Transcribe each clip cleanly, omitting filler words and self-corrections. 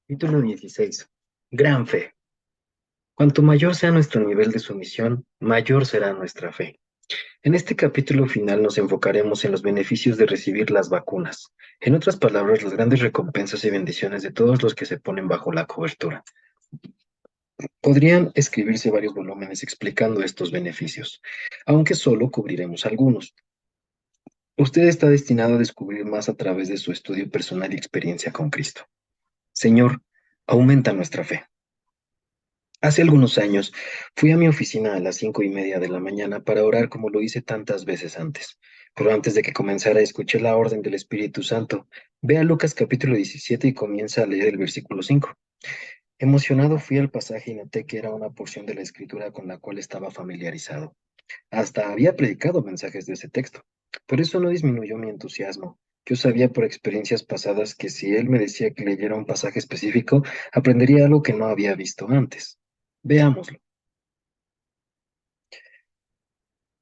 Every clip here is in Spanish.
Título 16. Gran fe. Cuanto mayor sea nuestro nivel de sumisión, mayor será nuestra fe. En este capítulo final nos enfocaremos en los beneficios de recibir las vacunas. En otras palabras, las grandes recompensas y bendiciones de todos los que se ponen bajo la cobertura. Podrían escribirse varios volúmenes explicando estos beneficios, aunque solo cubriremos algunos. Usted está destinado a descubrir más a través de su estudio personal y experiencia con Cristo. Señor, aumenta nuestra fe. Hace algunos años fui a mi oficina a las 5:30 de la mañana para orar como lo hice tantas veces antes. Pero antes de que comenzara, escuché la orden del Espíritu Santo. Ve a Lucas capítulo 17 y comienza a leer el versículo 5. Emocionado fui al pasaje y noté que era una porción de la escritura con la cual estaba familiarizado. Hasta había predicado mensajes de ese texto. Por eso no disminuyó mi entusiasmo. Yo sabía por experiencias pasadas que si él me decía que leyera un pasaje específico, aprendería algo que no había visto antes. Veámoslo.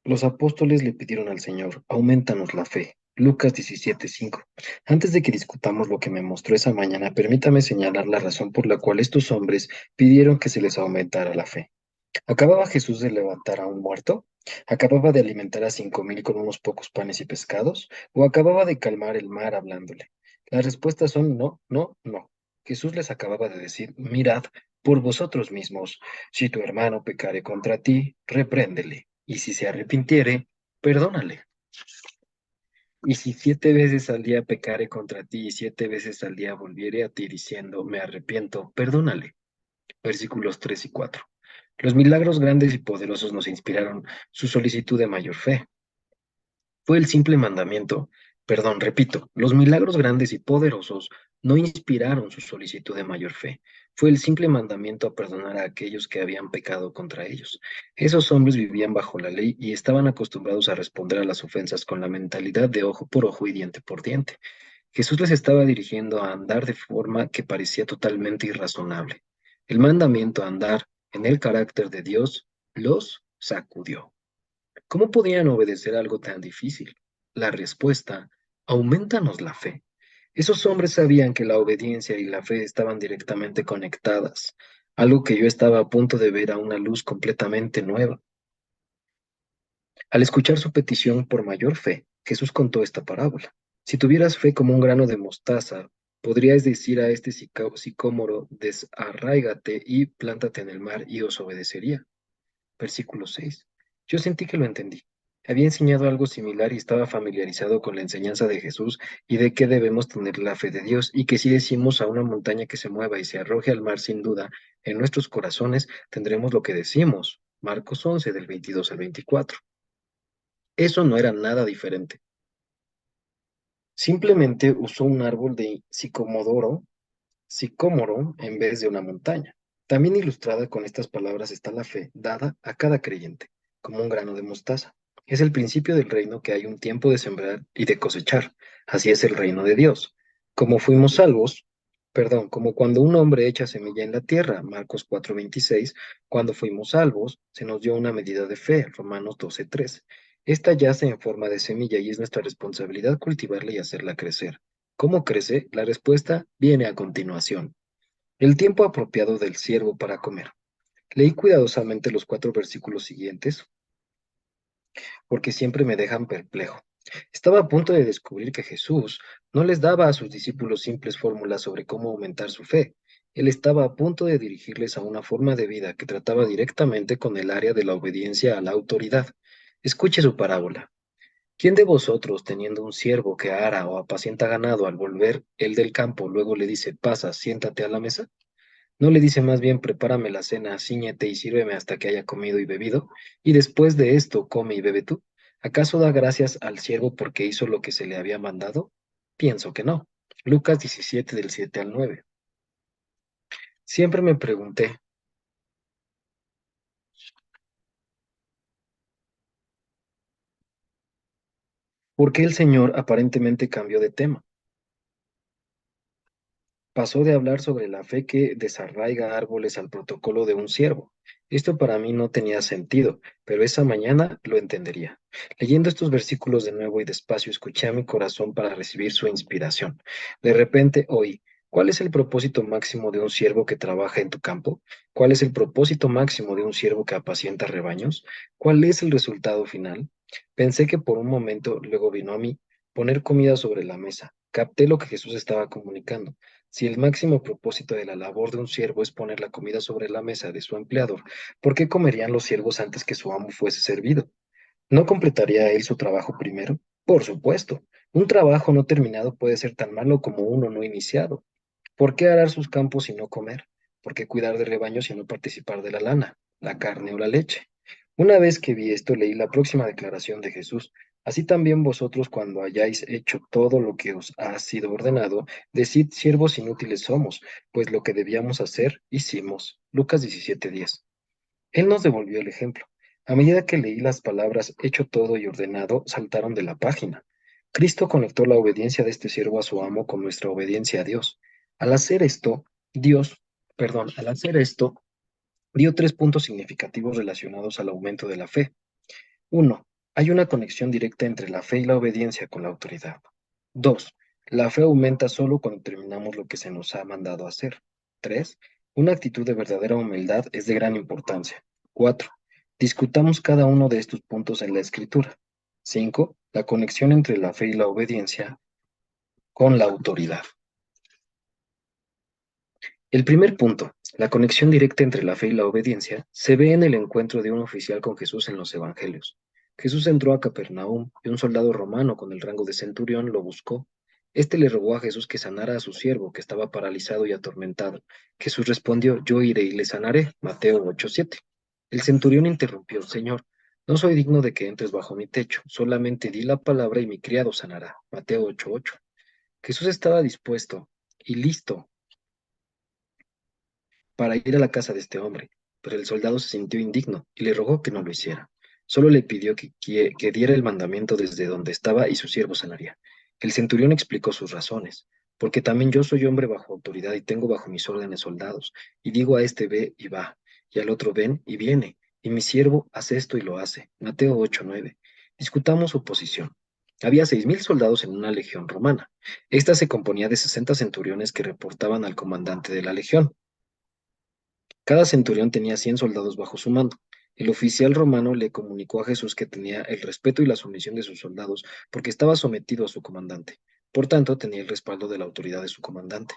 Los apóstoles le pidieron al Señor, aumentanos la fe. Lucas 17:5. Antes de que discutamos lo que me mostró esa mañana, permítame señalar la razón por la cual estos hombres pidieron que se les aumentara la fe. ¿Acababa Jesús de levantar a un muerto? ¿Acababa de alimentar a 5,000 con unos pocos panes y pescados? ¿O acababa de calmar el mar hablándole? Las respuestas son no, no, no. Jesús les acababa de decir, mirad por vosotros mismos, si tu hermano pecare contra ti, repréndele, y si se arrepintiere, perdónale. Y si 7 veces al día pecare contra ti y 7 veces al día volviere a ti diciendo, me arrepiento, perdónale. Versículos 3 y 4. Los milagros grandes y poderosos nos inspiraron su solicitud de mayor fe. Fue el simple mandamiento, perdón, repito, los milagros grandes y poderosos no inspiraron su solicitud de mayor fe. Fue el simple mandamiento a perdonar a aquellos que habían pecado contra ellos. Esos hombres vivían bajo la ley y estaban acostumbrados a responder a las ofensas con la mentalidad de ojo por ojo y diente por diente. Jesús les estaba dirigiendo a andar de forma que parecía totalmente irrazonable. El mandamiento a andar en el carácter de Dios los sacudió. ¿Cómo podían obedecer algo tan difícil? La respuesta, aumentanos la fe. Esos hombres sabían que la obediencia y la fe estaban directamente conectadas, algo que yo estaba a punto de ver a una luz completamente nueva. Al escuchar su petición por mayor fe, Jesús contó esta parábola. Si tuvieras fe como un grano de mostaza, podrías decir a este sicómoro, desarráigate y plántate en el mar, y os obedecería. Versículo 6. Yo sentí que lo entendí. Había enseñado algo similar y estaba familiarizado con la enseñanza de Jesús y de que debemos tener la fe de Dios y que si decimos a una montaña que se mueva y se arroje al mar sin duda, en nuestros corazones tendremos lo que decimos. Marcos 11 del 22 al 24. Eso no era nada diferente. Simplemente usó un árbol de sicómoro en vez de una montaña. También ilustrada con estas palabras está la fe dada a cada creyente, como un grano de mostaza. Es el principio del reino que hay un tiempo de sembrar y de cosechar. Así es el reino de Dios. Como fuimos salvos, perdón, como cuando un hombre echa semilla en la tierra, Marcos 4:26, cuando fuimos salvos, se nos dio una medida de fe, Romanos 12:3. Esta yace en forma de semilla y es nuestra responsabilidad cultivarla y hacerla crecer. ¿Cómo crece? La respuesta viene a continuación. El tiempo apropiado del siervo para comer. Leí cuidadosamente los 4 versículos siguientes porque siempre me dejan perplejo. Estaba a punto de descubrir que Jesús no les daba a sus discípulos simples fórmulas sobre cómo aumentar su fe. Él estaba a punto de dirigirles a una forma de vida que trataba directamente con el área de la obediencia a la autoridad. Escuche su parábola. ¿Quién de vosotros, teniendo un siervo que ara o apacienta ganado, al volver él del campo, luego le dice, pasa, siéntate a la mesa? ¿No le dice más bien, prepárame la cena, ciñete y sírveme hasta que haya comido y bebido? Y después de esto, come y bebe tú. ¿Acaso da gracias al siervo porque hizo lo que se le había mandado? Pienso que no. Lucas 17 del 7 al 9. Siempre me pregunté, ¿por qué el Señor aparentemente cambió de tema? Pasó de hablar sobre la fe que desarraiga árboles al protocolo de un siervo. Esto para mí no tenía sentido, pero esa mañana lo entendería. Leyendo estos versículos de nuevo y despacio, escuché a mi corazón para recibir su inspiración. De repente oí, ¿Cuál es el propósito máximo de un siervo que trabaja en tu campo? ¿Cuál es el propósito máximo de un siervo que apacienta rebaños? ¿Cuál es el resultado final? Pensé que por un momento, luego vino a mí, poner comida sobre la mesa. Capté lo que Jesús estaba comunicando. Si el máximo propósito de la labor de un siervo es poner la comida sobre la mesa de su empleador, ¿por qué comerían los siervos antes que su amo fuese servido? ¿No completaría él su trabajo primero? Por supuesto. Un trabajo no terminado puede ser tan malo como uno no iniciado. ¿Por qué arar sus campos y no comer? ¿Por qué cuidar de rebaños y no participar de la lana, la carne o la leche? Una vez que vi esto, leí la próxima declaración de Jesús. Así también vosotros, cuando hayáis hecho todo lo que os ha sido ordenado, decid, siervos inútiles somos, pues lo que debíamos hacer, hicimos. Lucas 17:10. Él nos devolvió el ejemplo. A medida que leí las palabras hecho todo y ordenado, saltaron de la página. Cristo conectó la obediencia de este siervo a su amo con nuestra obediencia a Dios. Al hacer esto, al hacer esto, dio tres puntos significativos relacionados al aumento de la fe. Uno, hay una conexión directa entre la fe y la obediencia con la autoridad. Dos, la fe aumenta solo cuando terminamos lo que se nos ha mandado hacer. Tres, una actitud de verdadera humildad es de gran importancia. Cuatro, discutamos cada uno de estos puntos en la escritura. Cinco, la conexión entre la fe y la obediencia con la autoridad. El primer punto, la conexión directa entre la fe y la obediencia, se ve en el encuentro de un oficial con Jesús en los Evangelios. Jesús entró a Capernaum y un soldado romano con el rango de centurión lo buscó. Este le rogó a Jesús que sanara a su siervo, que estaba paralizado y atormentado. Jesús respondió, yo iré y le sanaré. Mateo 8:7. El centurión interrumpió, Señor, no soy digno de que entres bajo mi techo, solamente di la palabra y mi criado sanará. Mateo 8:8. Jesús estaba dispuesto y listo para ir a la casa de este hombre, pero el soldado se sintió indigno y le rogó que no lo hiciera. Solo le pidió que diera el mandamiento desde donde estaba y su siervo sanaría. El centurión explicó sus razones, porque también yo soy hombre bajo autoridad y tengo bajo mis órdenes soldados, y digo a este ve y va, y al otro ven y viene, y mi siervo hace esto y lo hace. Mateo 8:9. Discutamos su posición. Había 6.000 soldados en una legión romana. Esta se componía de 60 centuriones que reportaban al comandante de la legión. Cada centurión tenía 100 soldados bajo su mando. El oficial romano le comunicó a Jesús que tenía el respeto y la sumisión de sus soldados porque estaba sometido a su comandante. Por tanto, tenía el respaldo de la autoridad de su comandante,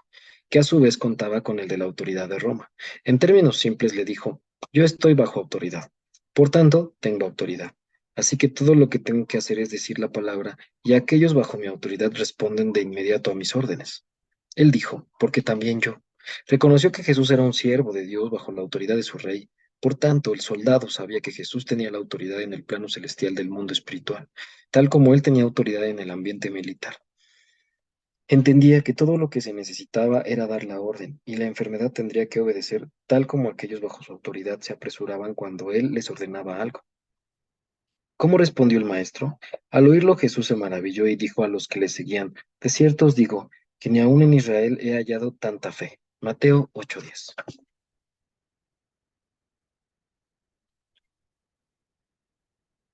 que a su vez contaba con el de la autoridad de Roma. En términos simples le dijo, yo estoy bajo autoridad. Por tanto, tengo autoridad. Así que todo lo que tengo que hacer es decir la palabra y aquellos bajo mi autoridad responden de inmediato a mis órdenes. Él dijo, porque también yo. Reconoció que Jesús era un siervo de Dios bajo la autoridad de su rey. Por tanto, el soldado sabía que Jesús tenía la autoridad en el plano celestial del mundo espiritual, tal como él tenía autoridad en el ambiente militar. Entendía que todo lo que se necesitaba era dar la orden, y la enfermedad tendría que obedecer, tal como aquellos bajo su autoridad se apresuraban cuando él les ordenaba algo. ¿Cómo respondió el maestro? Al oírlo Jesús se maravilló y dijo a los que le seguían, de cierto os digo, que ni aun en Israel he hallado tanta fe. Mateo 8:10.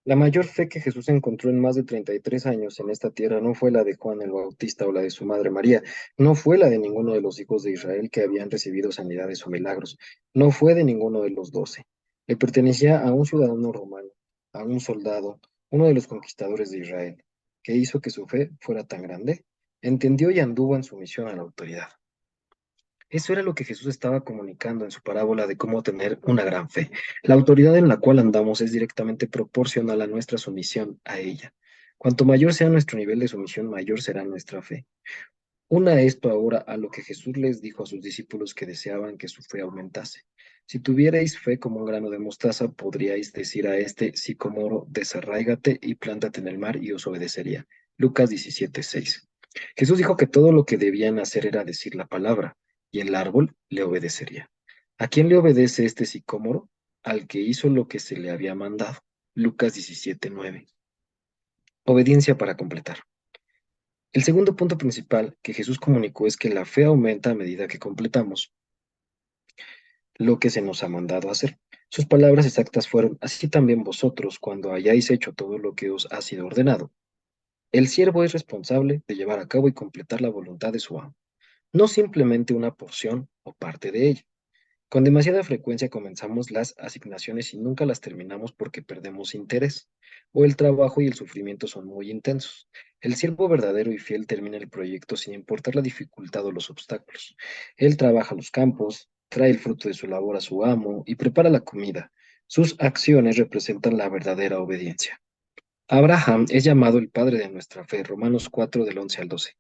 La mayor fe que Jesús encontró en más de 33 años en esta tierra no fue la de Juan el Bautista o la de su madre María, no fue la de ninguno de los hijos de Israel que habían recibido sanidades o milagros, no fue de ninguno de los 12. Le pertenecía a un ciudadano romano, a un soldado, uno de los conquistadores de Israel, que hizo que su fe fuera tan grande. Entendió y anduvo en sumisión a la autoridad. Eso era lo que Jesús estaba comunicando en su parábola de cómo tener una gran fe. La autoridad en la cual andamos es directamente proporcional a nuestra sumisión a ella. Cuanto mayor sea nuestro nivel de sumisión, mayor será nuestra fe. Una esto ahora a lo que Jesús les dijo a sus discípulos que deseaban que su fe aumentase. Si tuvierais fe como un grano de mostaza, podríais decir a este sicómoro, desarráigate y plántate en el mar y os obedecería. Lucas 17:6. Jesús dijo que todo lo que debían hacer era decir la palabra, y el árbol le obedecería. ¿A quién le obedece este sicómoro? Al que hizo lo que se le había mandado. Lucas 17:9. Obediencia para completar. El segundo punto principal que Jesús comunicó es que la fe aumenta a medida que completamos lo que se nos ha mandado hacer. Sus palabras exactas fueron, así también vosotros, cuando hayáis hecho todo lo que os ha sido ordenado. El siervo es responsable de llevar a cabo y completar la voluntad de su amo. no simplemente una porción o parte de ella. Con demasiada frecuencia comenzamos las asignaciones y nunca las terminamos porque perdemos interés, o el trabajo y el sufrimiento son muy intensos. El siervo verdadero y fiel termina el proyecto sin importar la dificultad o los obstáculos. Él trabaja los campos, trae el fruto de su labor a su amo y prepara la comida. Sus acciones representan la verdadera obediencia. Abraham es llamado el padre de nuestra fe, Romanos 4 del 11 al 12.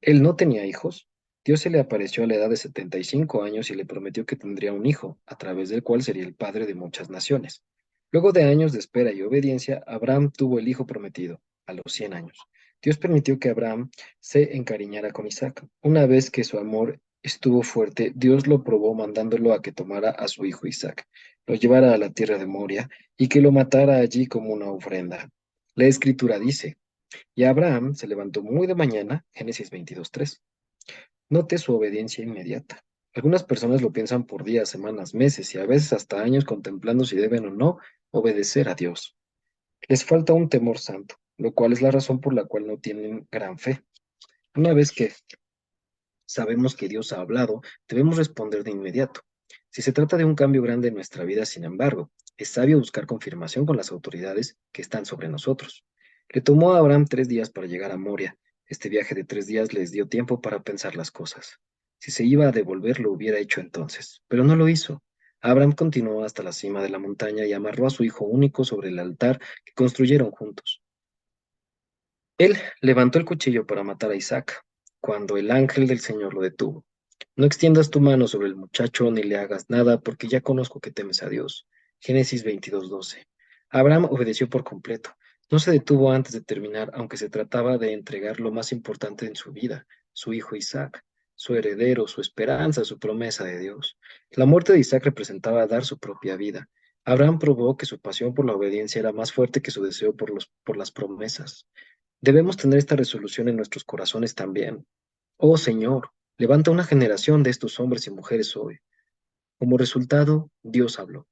Él no tenía hijos. Dios se le apareció a la edad de 75 años y le prometió que tendría un hijo, a través del cual sería el padre de muchas naciones. Luego de años de espera y obediencia, Abraham tuvo el hijo prometido, a los 100 años. Dios permitió que Abraham se encariñara con Isaac. Una vez que su amor estuvo fuerte, Dios lo probó mandándolo a que tomara a su hijo Isaac, lo llevara a la tierra de Moria y que lo matara allí como una ofrenda. La escritura dice, y Abraham se levantó muy de mañana, Génesis 22:3. Note su obediencia inmediata. Algunas personas lo piensan por días, semanas, meses y a veces hasta años contemplando si deben o no obedecer a Dios. Les falta un temor santo, lo cual es la razón por la cual no tienen gran fe. Una vez que sabemos que Dios ha hablado, debemos responder de inmediato. Si se trata de un cambio grande en nuestra vida, sin embargo, es sabio buscar confirmación con las autoridades que están sobre nosotros. Le tomó a Abraham 3 días para llegar a Moria. Este viaje de 3 días les dio tiempo para pensar las cosas. Si se iba a devolver, lo hubiera hecho entonces, pero no lo hizo. Abraham continuó hasta la cima de la montaña y amarró a su hijo único sobre el altar que construyeron juntos. Él levantó el cuchillo para matar a Isaac, cuando el ángel del Señor lo detuvo. No extiendas tu mano sobre el muchacho ni le hagas nada, porque ya conozco que temes a Dios. Génesis 22:12. Abraham obedeció por completo. No se detuvo antes de terminar, aunque se trataba de entregar lo más importante en su vida, su hijo Isaac, su heredero, su esperanza, su promesa de Dios. La muerte de Isaac representaba dar su propia vida. Abraham probó que su pasión por la obediencia era más fuerte que su deseo por las promesas. Debemos tener esta resolución en nuestros corazones también. Oh Señor, levanta una generación de estos hombres y mujeres hoy. Como resultado, Dios habló.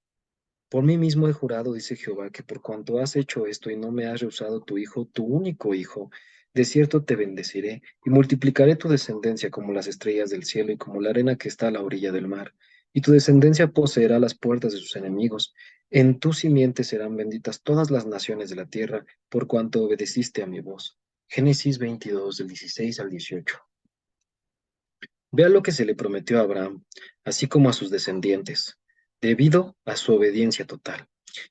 Por mí mismo he jurado, dice Jehová, que por cuanto has hecho esto y no me has rehusado tu hijo, tu único hijo, de cierto te bendeciré y multiplicaré tu descendencia como las estrellas del cielo y como la arena que está a la orilla del mar. Y tu descendencia poseerá las puertas de sus enemigos. En tu simiente serán benditas todas las naciones de la tierra, por cuanto obedeciste a mi voz. Génesis 22, del 16 al 18. Vea lo que se le prometió a Abraham, así como a sus descendientes, debido a su obediencia total.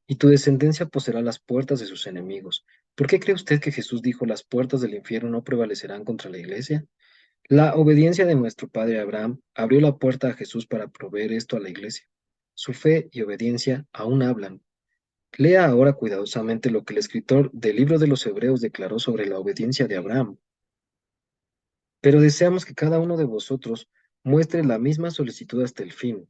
Y tu descendencia poseerá las puertas de sus enemigos. ¿Por qué cree usted que Jesús dijo las puertas del infierno no prevalecerán contra la iglesia? La obediencia de nuestro padre Abraham abrió la puerta a Jesús para proveer esto a la iglesia. Su fe y obediencia aún hablan. Lea ahora cuidadosamente lo que el escritor del libro de los Hebreos declaró sobre la obediencia de Abraham. Pero deseamos que cada uno de vosotros muestre la misma solicitud hasta el fin,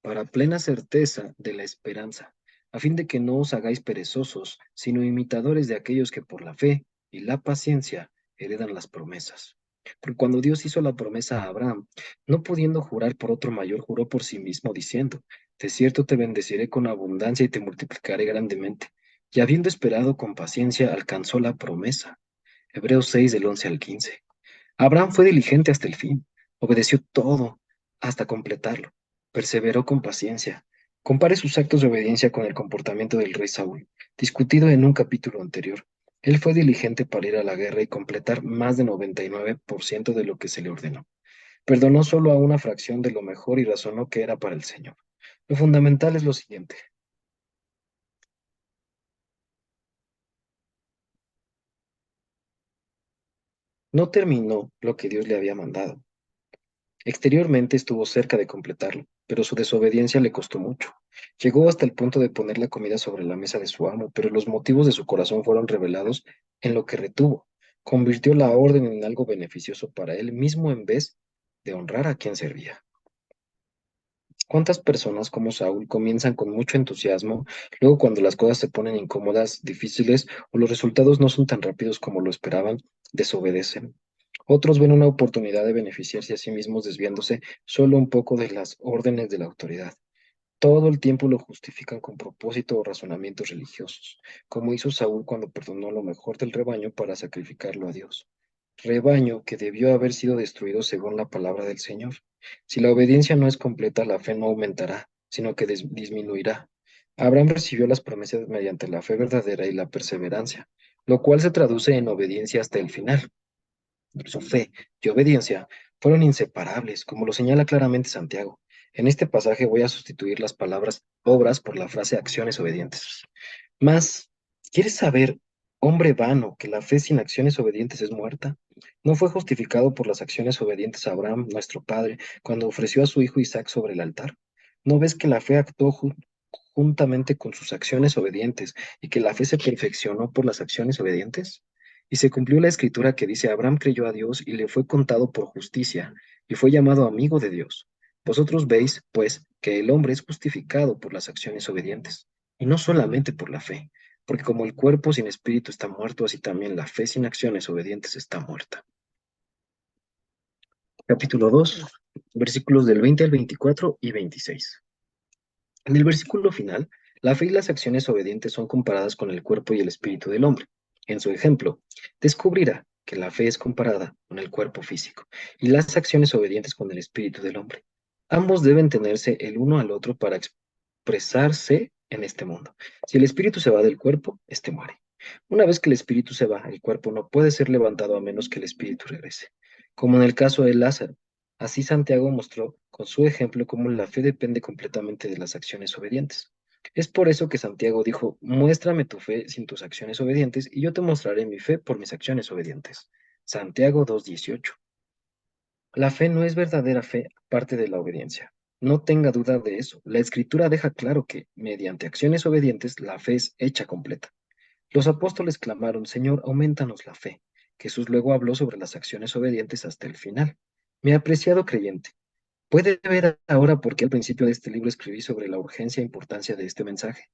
para plena certeza de la esperanza, a fin de que no os hagáis perezosos, sino imitadores de aquellos que por la fe y la paciencia heredan las promesas. Porque cuando Dios hizo la promesa a Abraham, no pudiendo jurar por otro mayor, juró por sí mismo, diciendo, de cierto te bendeciré con abundancia y te multiplicaré grandemente. Y habiendo esperado con paciencia, alcanzó la promesa. Hebreos 6 del 11 al 15. Abraham fue diligente hasta el fin, obedeció todo hasta completarlo, perseveró con paciencia. Compare sus actos de obediencia con el comportamiento del rey Saúl, discutido en un capítulo anterior. Él fue diligente para ir a la guerra y completar más de 99% de lo que se le ordenó. Perdonó solo a una fracción de lo mejor y razonó que era para el Señor. Lo fundamental es lo siguiente. No terminó lo que Dios le había mandado. Exteriormente estuvo cerca de completarlo, pero su desobediencia le costó mucho. Llegó hasta el punto de poner la comida sobre la mesa de su amo, pero los motivos de su corazón fueron revelados en lo que retuvo. Convirtió la orden en algo beneficioso para él mismo en vez de honrar a quien servía. ¿Cuántas personas como Saúl comienzan con mucho entusiasmo, luego cuando las cosas se ponen incómodas, difíciles o los resultados no son tan rápidos como lo esperaban, desobedecen? Otros ven una oportunidad de beneficiarse a sí mismos desviándose solo un poco de las órdenes de la autoridad. Todo el tiempo lo justifican con propósito o razonamientos religiosos, como hizo Saúl cuando perdonó lo mejor del rebaño para sacrificarlo a Dios. rebaño que debió haber sido destruido según la palabra del Señor. Si la obediencia no es completa, la fe no aumentará, sino que disminuirá. Abraham recibió las promesas mediante la fe verdadera y la perseverancia, lo cual se traduce en obediencia hasta el final. Su fe y obediencia fueron inseparables, como lo señala claramente Santiago. En este pasaje voy a sustituir las palabras obras por la frase acciones obedientes. Mas, ¿quieres saber, hombre vano, que la fe sin acciones obedientes es muerta? ¿No fue justificado por las acciones obedientes Abraham, nuestro padre, cuando ofreció a su hijo Isaac sobre el altar? ¿No ves que la fe actuó juntamente con sus acciones obedientes y que la fe se perfeccionó por las acciones obedientes? Y se cumplió la escritura que dice, Abraham creyó a Dios y le fue contado por justicia, y fue llamado amigo de Dios. Vosotros veis, pues, que el hombre es justificado por las acciones obedientes y no solamente por la fe, porque como el cuerpo sin espíritu está muerto, así también la fe sin acciones obedientes está muerta. Capítulo 2, versículos del 20 al 24 y 26. En el versículo final, la fe y las acciones obedientes son comparadas con el cuerpo y el espíritu del hombre. En su ejemplo, descubrirá que la fe es comparada con el cuerpo físico y las acciones obedientes con el espíritu del hombre. Ambos deben tenerse el uno al otro para expresarse en este mundo. Si el espíritu se va del cuerpo, éste muere. Una vez que el espíritu se va, el cuerpo no puede ser levantado a menos que el espíritu regrese. Como en el caso de Lázaro, así Santiago mostró con su ejemplo cómo la fe depende completamente de las acciones obedientes. Es por eso que Santiago dijo, muéstrame tu fe sin tus acciones obedientes y yo te mostraré mi fe por mis acciones obedientes. Santiago 2:18. La fe no es verdadera fe aparte de la obediencia. No tenga duda de eso. La escritura deja claro que, mediante acciones obedientes, la fe es hecha completa. Los apóstoles clamaron, Señor, aumentanos la fe. Jesús luego habló sobre las acciones obedientes hasta el final. Mi apreciado creyente, puede ver ahora por qué al principio de este libro escribí sobre la urgencia e importancia de este mensaje.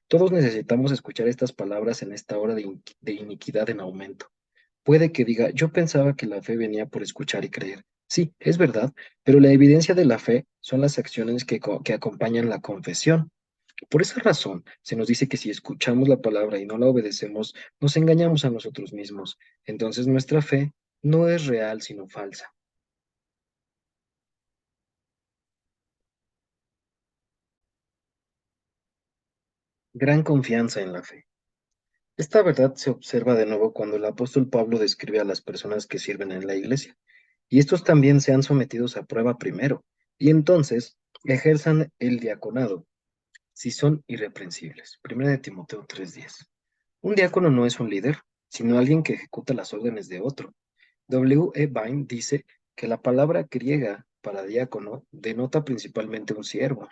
Todos necesitamos escuchar estas palabras en esta hora de iniquidad en aumento. Puede que diga, yo pensaba que la fe venía por escuchar y creer. Sí, es verdad, pero la evidencia de la fe son las acciones que acompañan la confesión. Por esa razón, se nos dice que si escuchamos la palabra y no la obedecemos, nos engañamos a nosotros mismos. Entonces nuestra fe no es real, sino falsa. Gran confianza en la fe. Esta verdad se observa de nuevo cuando el apóstol Pablo describe a las personas que sirven en la iglesia. Y estos también sean sometidos a prueba primero, y entonces ejerzan el diaconado, si son irreprensibles. Primera de Timoteo 3:10. Un diácono no es un líder, sino alguien que ejecuta las órdenes de otro. W. E. Vine dice que la palabra griega para diácono denota principalmente un siervo,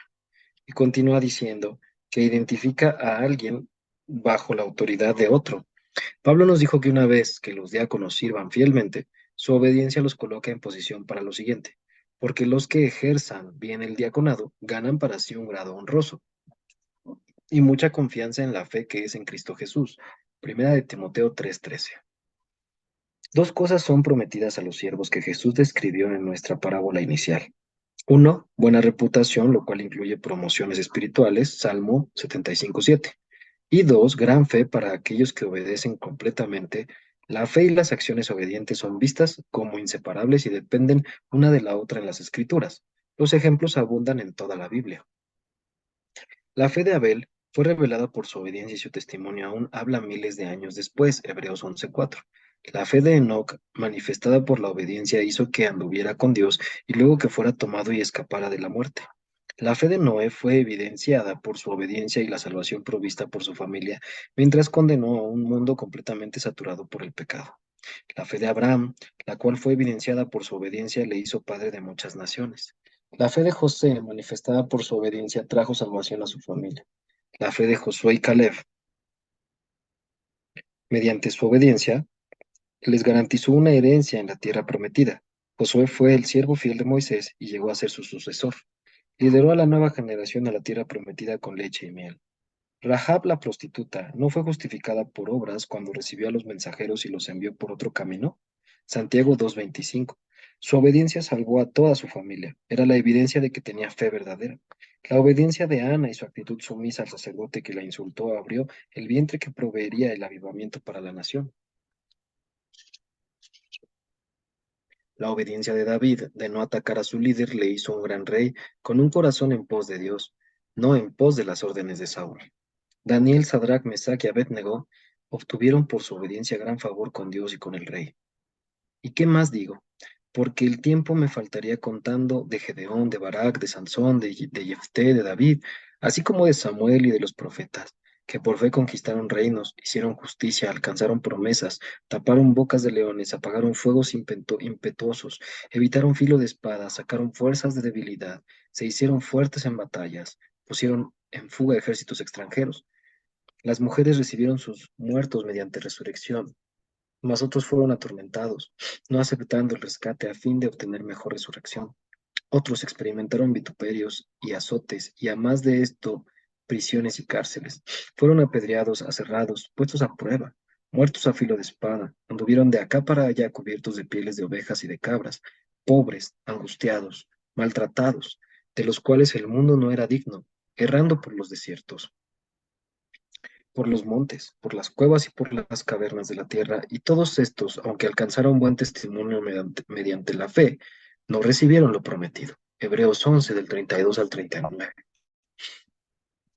y continúa diciendo que identifica a alguien bajo la autoridad de otro. Pablo nos dijo que una vez que los diáconos sirvan fielmente, su obediencia los coloca en posición para lo siguiente, porque los que ejerzan bien el diaconado ganan para sí un grado honroso y mucha confianza en la fe que es en Cristo Jesús. Primera de Timoteo 3:13. Dos cosas son prometidas a los siervos que Jesús describió en nuestra parábola inicial. Uno, buena reputación, lo cual incluye promociones espirituales, Salmo 75:7. Y dos, gran fe para aquellos que obedecen completamente. La fe y las acciones obedientes son vistas como inseparables y dependen una de la otra en las Escrituras. Los ejemplos abundan en toda la Biblia. La fe de Abel fue revelada por su obediencia y su testimonio aún habla miles de años después, Hebreos 11:4. La fe de Enoc, manifestada por la obediencia, hizo que anduviera con Dios y luego que fuera tomado y escapara de la muerte. La fe de Noé fue evidenciada por su obediencia y la salvación provista por su familia, mientras condenó a un mundo completamente saturado por el pecado. La fe de Abraham, la cual fue evidenciada por su obediencia, le hizo padre de muchas naciones. La fe de José, manifestada por su obediencia, trajo salvación a su familia. La fe de Josué y Caleb, mediante su obediencia, les garantizó una herencia en la tierra prometida. Josué fue el siervo fiel de Moisés y llegó a ser su sucesor. Lideró a la nueva generación a la tierra prometida con leche y miel. Rahab la prostituta no fue justificada por obras cuando recibió a los mensajeros y los envió por otro camino. Santiago 2:25. Su obediencia salvó a toda su familia. Era la evidencia de que tenía fe verdadera. La obediencia de Ana y su actitud sumisa al sacerdote que la insultó abrió el vientre que proveería el avivamiento para la nación. La obediencia de David de no atacar a su líder le hizo un gran rey con un corazón en pos de Dios, no en pos de las órdenes de Saúl. Daniel, Sadrach, Mesach y Abednego obtuvieron por su obediencia gran favor con Dios y con el rey. ¿Y qué más digo? Porque el tiempo me faltaría contando de Gedeón, de Barak, de Sansón, de Jefté, de David, así como de Samuel y de los profetas, que por fe conquistaron reinos, hicieron justicia, alcanzaron promesas, taparon bocas de leones, apagaron fuegos impetuosos, evitaron filo de espada, sacaron fuerzas de debilidad, se hicieron fuertes en batallas, pusieron en fuga ejércitos extranjeros. Las mujeres recibieron sus muertos mediante resurrección, mas otros fueron atormentados, no aceptando el rescate a fin de obtener mejor resurrección. Otros experimentaron vituperios y azotes, y a más de esto, prisiones y cárceles. Fueron apedreados, aserrados, puestos a prueba, muertos a filo de espada, anduvieron de acá para allá cubiertos de pieles de ovejas y de cabras, pobres, angustiados, maltratados, de los cuales el mundo no era digno, errando por los desiertos, por los montes, por las cuevas y por las cavernas de la tierra, y todos estos, aunque alcanzaron buen testimonio mediante la fe, no recibieron lo prometido. Hebreos 11 del 32 al 39.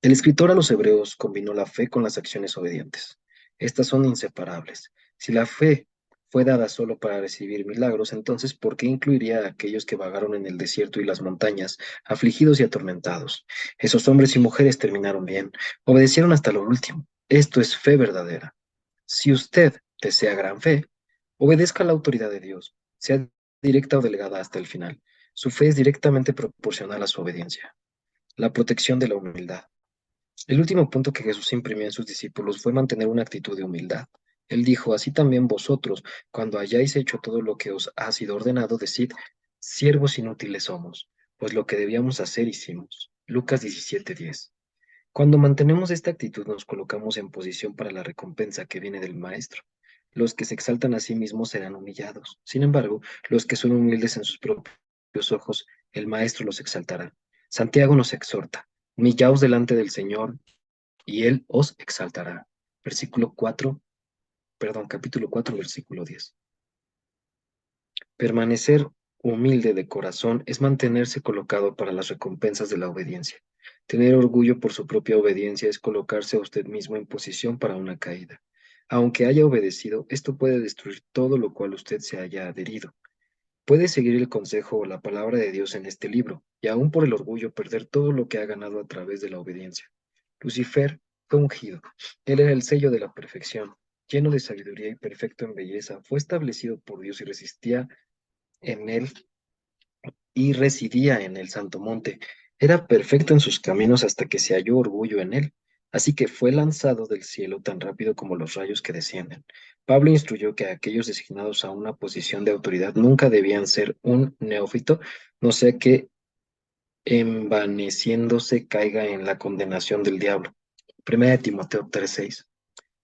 El escritor a los Hebreos combinó la fe con las acciones obedientes. Estas son inseparables. Si la fe fue dada solo para recibir milagros, entonces ¿por qué incluiría a aquellos que vagaron en el desierto y las montañas, afligidos y atormentados? Esos hombres y mujeres terminaron bien, obedecieron hasta lo último. Esto es fe verdadera. Si usted desea gran fe, obedezca la autoridad de Dios, sea directa o delegada hasta el final. Su fe es directamente proporcional a su obediencia. La protección de la humildad. El último punto que Jesús imprimió en sus discípulos fue mantener una actitud de humildad. Él dijo, así también vosotros, cuando hayáis hecho todo lo que os ha sido ordenado, decid, siervos inútiles somos, pues lo que debíamos hacer hicimos. Lucas 17:10. Cuando mantenemos esta actitud nos colocamos en posición para la recompensa que viene del Maestro. Los que se exaltan a sí mismos serán humillados. Sin embargo, los que son humildes en sus propios ojos, el Maestro los exaltará. Santiago nos exhorta, humillaos delante del Señor y Él os exaltará. Versículo 4, capítulo 4, versículo 10. Permanecer humilde de corazón es mantenerse colocado para las recompensas de la obediencia. Tener orgullo por su propia obediencia es colocarse a usted mismo en posición para una caída. Aunque haya obedecido, esto puede destruir todo lo cual usted se haya adherido. Puede seguir el consejo o la palabra de Dios en este libro, y aún por el orgullo perder todo lo que ha ganado a través de la obediencia. Lucifer fue ungido. Él era el sello de la perfección, lleno de sabiduría y perfecto en belleza. Fue establecido por Dios y resistía en él y residía en el santo monte. Era perfecto en sus caminos hasta que se halló orgullo en él. Así que fue lanzado del cielo tan rápido como los rayos que descienden. Pablo instruyó que aquellos designados a una posición de autoridad nunca debían ser un neófito, no sea que envaneciéndose caiga en la condenación del diablo. Primera de Timoteo 3:6.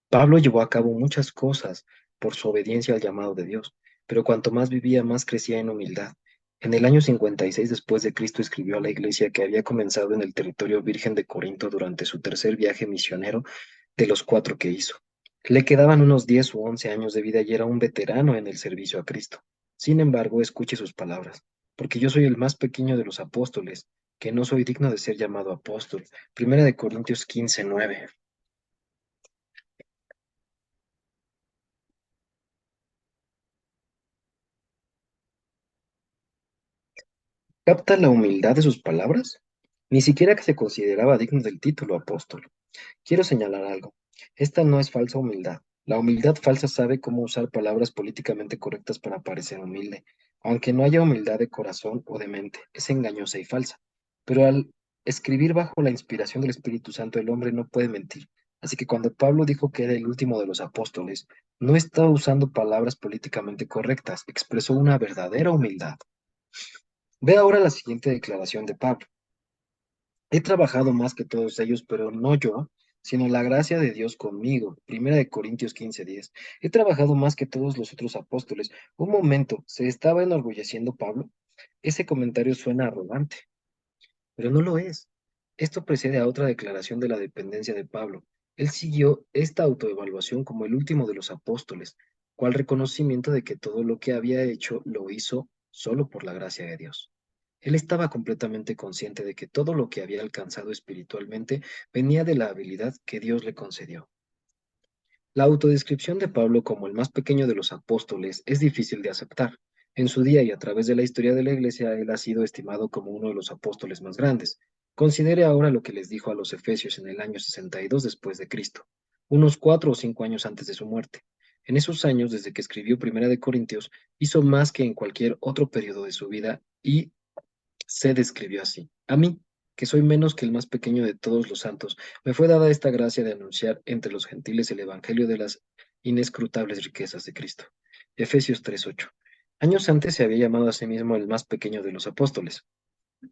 Pablo llevó a cabo muchas cosas por su obediencia al llamado de Dios, pero cuanto más vivía, más crecía en humildad. En el año 56 después de Cristo escribió a la iglesia que había comenzado en el territorio virgen de Corinto durante su tercer viaje misionero de los cuatro que hizo. Le quedaban unos 10 u 11 años de vida y era un veterano en el servicio a Cristo. Sin embargo, escuche sus palabras, porque yo soy el más pequeño de los apóstoles, que no soy digno de ser llamado apóstol. Primera de Corintios 15:9. ¿Capta la humildad de sus palabras? Ni siquiera que se consideraba digno del título apóstol. Quiero señalar algo. Esta no es falsa humildad. La humildad falsa sabe cómo usar palabras políticamente correctas para parecer humilde. Aunque no haya humildad de corazón o de mente, es engañosa y falsa. Pero al escribir bajo la inspiración del Espíritu Santo, el hombre no puede mentir. Así que cuando Pablo dijo que era el último de los apóstoles, no estaba usando palabras políticamente correctas, expresó una verdadera humildad. Ve ahora la siguiente declaración de Pablo. He trabajado más que todos ellos, pero no yo, sino la gracia de Dios conmigo. Primera de Corintios 15:10. He trabajado más que todos los otros apóstoles. Un momento, ¿se estaba enorgulleciendo Pablo? Ese comentario suena arrogante, pero no lo es. Esto precede a otra declaración de la dependencia de Pablo. Él siguió esta autoevaluación como el último de los apóstoles. cual reconocimiento de que todo lo que había hecho lo hizo solo por la gracia de Dios. Él estaba completamente consciente de que todo lo que había alcanzado espiritualmente venía de la habilidad que Dios le concedió. La autodescripción de Pablo como el más pequeño de los apóstoles es difícil de aceptar. En su día y a través de la historia de la Iglesia, él ha sido estimado como uno de los apóstoles más grandes. Considere ahora lo que les dijo a los efesios en el año 62 después de Cristo, unos 4 o 5 años antes de su muerte. En esos años, desde que escribió Primera de Corintios, hizo más que en cualquier otro periodo de su vida y se describió así: a mí, que soy menos que el más pequeño de todos los santos, me fue dada esta gracia de anunciar entre los gentiles el evangelio de las inescrutables riquezas de Cristo. Efesios 3:8. Años antes se había llamado a sí mismo el más pequeño de los apóstoles,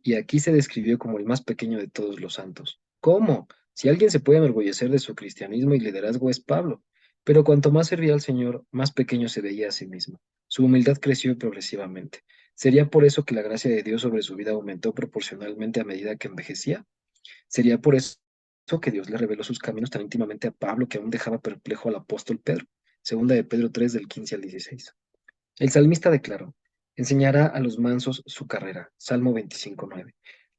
y aquí se describió como el más pequeño de todos los santos. ¿Cómo? Si alguien se puede enorgullecer de su cristianismo y liderazgo es Pablo. Pero cuanto más servía al Señor, más pequeño se veía a sí mismo. Su humildad creció progresivamente. ¿Sería por eso que la gracia de Dios sobre su vida aumentó proporcionalmente a medida que envejecía? ¿Sería por eso que Dios le reveló sus caminos tan íntimamente a Pablo que aún dejaba perplejo al apóstol Pedro? Segunda de Pedro 3 del 15 al 16. El salmista declaró: enseñará a los mansos su carrera. Salmo 25:9.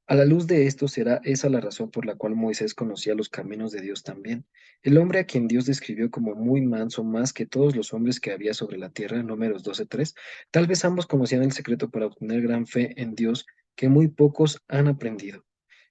A la luz de esto será esa la razón por la cual Moisés conocía los caminos de Dios también. El hombre a quien Dios describió como muy manso más que todos los hombres que había sobre la tierra, Números 12:3, tal vez ambos conocían el secreto para obtener gran fe en Dios que muy pocos han aprendido.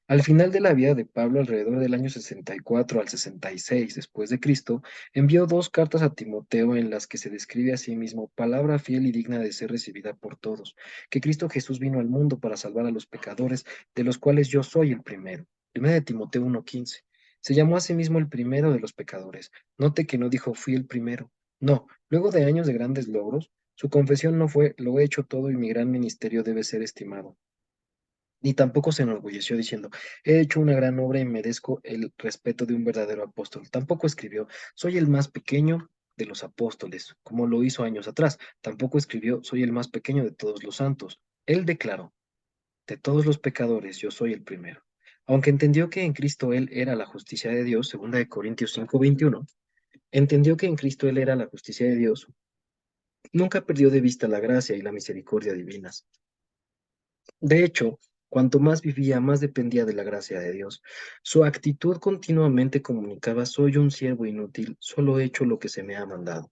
Al final de la vida de Pablo, alrededor del año 64 al 66 después de Cristo, envió 2 cartas a Timoteo en las que se describe a sí mismo, palabra fiel y digna de ser recibida por todos, que Cristo Jesús vino al mundo para salvar a los pecadores, de los cuales yo soy el primero. Primera de Timoteo 1:15. Se llamó a sí mismo el primero de los pecadores. Note que no dijo fui el primero. No, luego de años de grandes logros, su confesión no fue lo he hecho todo y mi gran ministerio debe ser estimado. Ni tampoco se enorgulleció diciendo, he hecho una gran obra y merezco el respeto de un verdadero apóstol. Tampoco escribió, soy el más pequeño de los apóstoles, como lo hizo años atrás. Tampoco escribió, soy el más pequeño de todos los santos. Él declaró, de todos los pecadores yo soy el primero. Aunque entendió que en Cristo Él era la justicia de Dios, segunda de Corintios 5:21, entendió que en Cristo Él era la justicia de Dios, nunca perdió de vista la gracia y la misericordia divinas. De hecho, cuanto más vivía, más dependía de la gracia de Dios. Su actitud continuamente comunicaba, soy un siervo inútil, solo he hecho lo que se me ha mandado.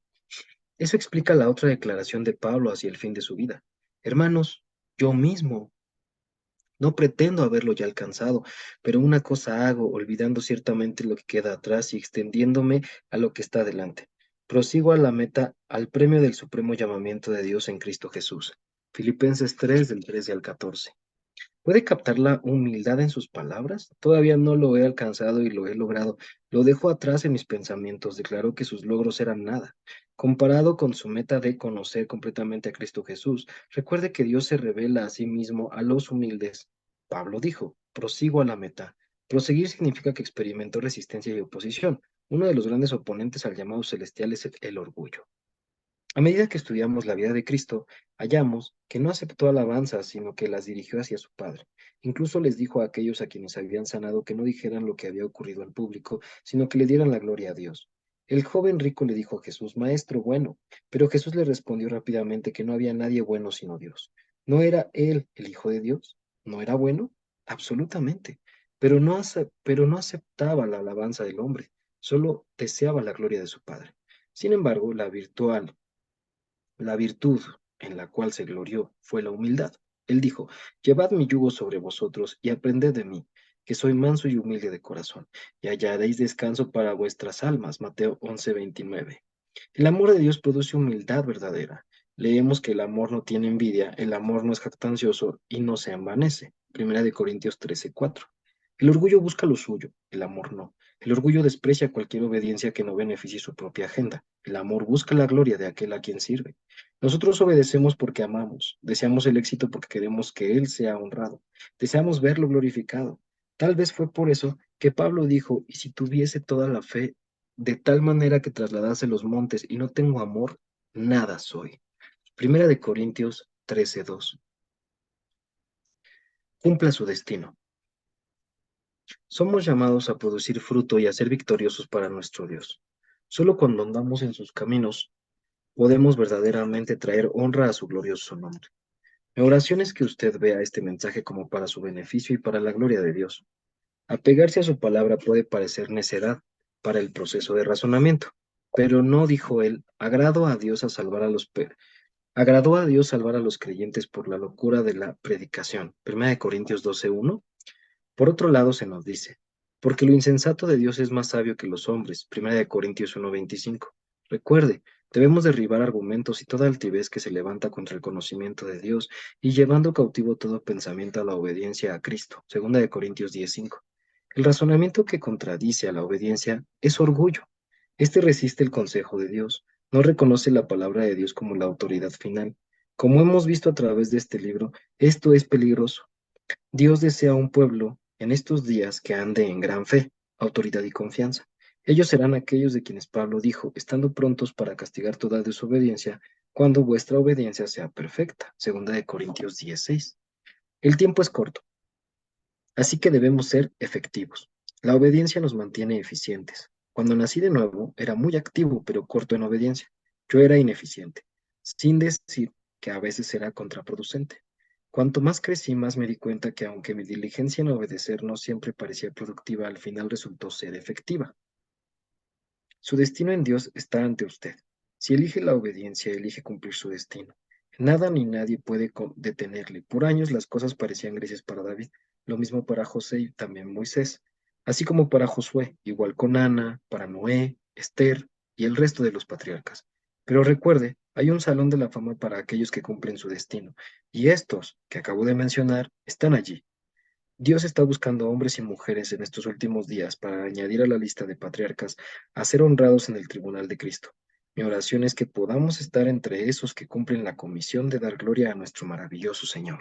Eso explica la otra declaración de Pablo hacia el fin de su vida. Hermanos, yo mismo no pretendo haberlo ya alcanzado, pero una cosa hago, olvidando ciertamente lo que queda atrás y extendiéndome a lo que está delante. Prosigo a la meta, al premio del supremo llamamiento de Dios en Cristo Jesús. Filipenses 3 del 13 al 14. ¿Puede captar la humildad en sus palabras? Todavía no lo he alcanzado y lo he logrado. Lo dejo atrás en mis pensamientos. Declaró que sus logros eran nada. Comparado con su meta de conocer completamente a Cristo Jesús, recuerde que Dios se revela a sí mismo a los humildes. Pablo dijo, prosigo a la meta. Proseguir significa que experimentó resistencia y oposición. Uno de los grandes oponentes al llamado celestial es el orgullo. A medida que estudiamos la vida de Cristo, hallamos que no aceptó alabanzas, sino que las dirigió hacia su Padre. Incluso les dijo a aquellos a quienes habían sanado que no dijeran lo que había ocurrido al público, sino que le dieran la gloria a Dios. El joven rico le dijo a Jesús, Maestro bueno, pero Jesús le respondió rápidamente que no había nadie bueno sino Dios. ¿No era él el Hijo de Dios? ¿No era bueno? Absolutamente. Pero no aceptaba la alabanza del hombre, solo deseaba la gloria de su Padre. Sin embargo, la virtud en la cual se glorió fue la humildad. Él dijo, llevad mi yugo sobre vosotros y aprended de mí, que soy manso y humilde de corazón, y hallaréis descanso para vuestras almas. Mateo 11:29. El amor de Dios produce humildad verdadera. Leemos que el amor no tiene envidia, el amor no es jactancioso y no se envanece. Primera de Corintios 13:4. El orgullo busca lo suyo, el amor no. El orgullo desprecia cualquier obediencia que no beneficie su propia agenda. El amor busca la gloria de aquel a quien sirve. Nosotros obedecemos porque amamos, deseamos el éxito porque queremos que Él sea honrado, deseamos verlo glorificado. Tal vez fue por eso que Pablo dijo, y si tuviese toda la fe de tal manera que trasladase los montes y no tengo amor, nada soy. Primera de Corintios 13:2. Cumpla su destino. Somos llamados a producir fruto y a ser victoriosos para nuestro Dios. Solo cuando andamos en sus caminos podemos verdaderamente traer honra a su glorioso nombre. Mi oración es que usted vea este mensaje como para su beneficio y para la gloria de Dios. Apegarse a su palabra puede parecer necedad para el proceso de razonamiento, pero no, dijo él, agradó a Dios salvar a los creyentes por la locura de la predicación. 1 Corintios 12:1. Por otro lado se nos dice, porque lo insensato de Dios es más sabio que los hombres. 1 Corintios 1:25. Recuerde, debemos derribar argumentos y toda altivez que se levanta contra el conocimiento de Dios y llevando cautivo todo pensamiento a la obediencia a Cristo. 2 Corintios 10:5. El razonamiento que contradice a la obediencia es orgullo. Este resiste el consejo de Dios, no reconoce la palabra de Dios como la autoridad final. Como hemos visto a través de este libro, esto es peligroso. Dios desea un pueblo en estos días que ande en gran fe, autoridad y confianza. Ellos serán aquellos de quienes Pablo dijo, estando prontos para castigar toda desobediencia, cuando vuestra obediencia sea perfecta. 2 Corintios 10:6. El tiempo es corto, así que debemos ser efectivos. La obediencia nos mantiene eficientes. Cuando nací de nuevo, era muy activo, pero corto en obediencia. Yo era ineficiente, sin decir que a veces era contraproducente. Cuanto más crecí, más me di cuenta que aunque mi diligencia en obedecer no siempre parecía productiva, al final resultó ser efectiva. Su destino en Dios está ante usted. Si elige la obediencia, elige cumplir su destino. Nada ni nadie puede detenerle. Por años las cosas parecían grises para David, lo mismo para José y también Moisés, así como para Josué, igual con Ana, para Noé, Esther y el resto de los patriarcas. Pero recuerde, hay un salón de la fama para aquellos que cumplen su destino, y estos que acabo de mencionar están allí. Dios está buscando hombres y mujeres en estos últimos días para añadir a la lista de patriarcas a ser honrados en el tribunal de Cristo. Mi oración es que podamos estar entre esos que cumplen la comisión de dar gloria a nuestro maravilloso Señor.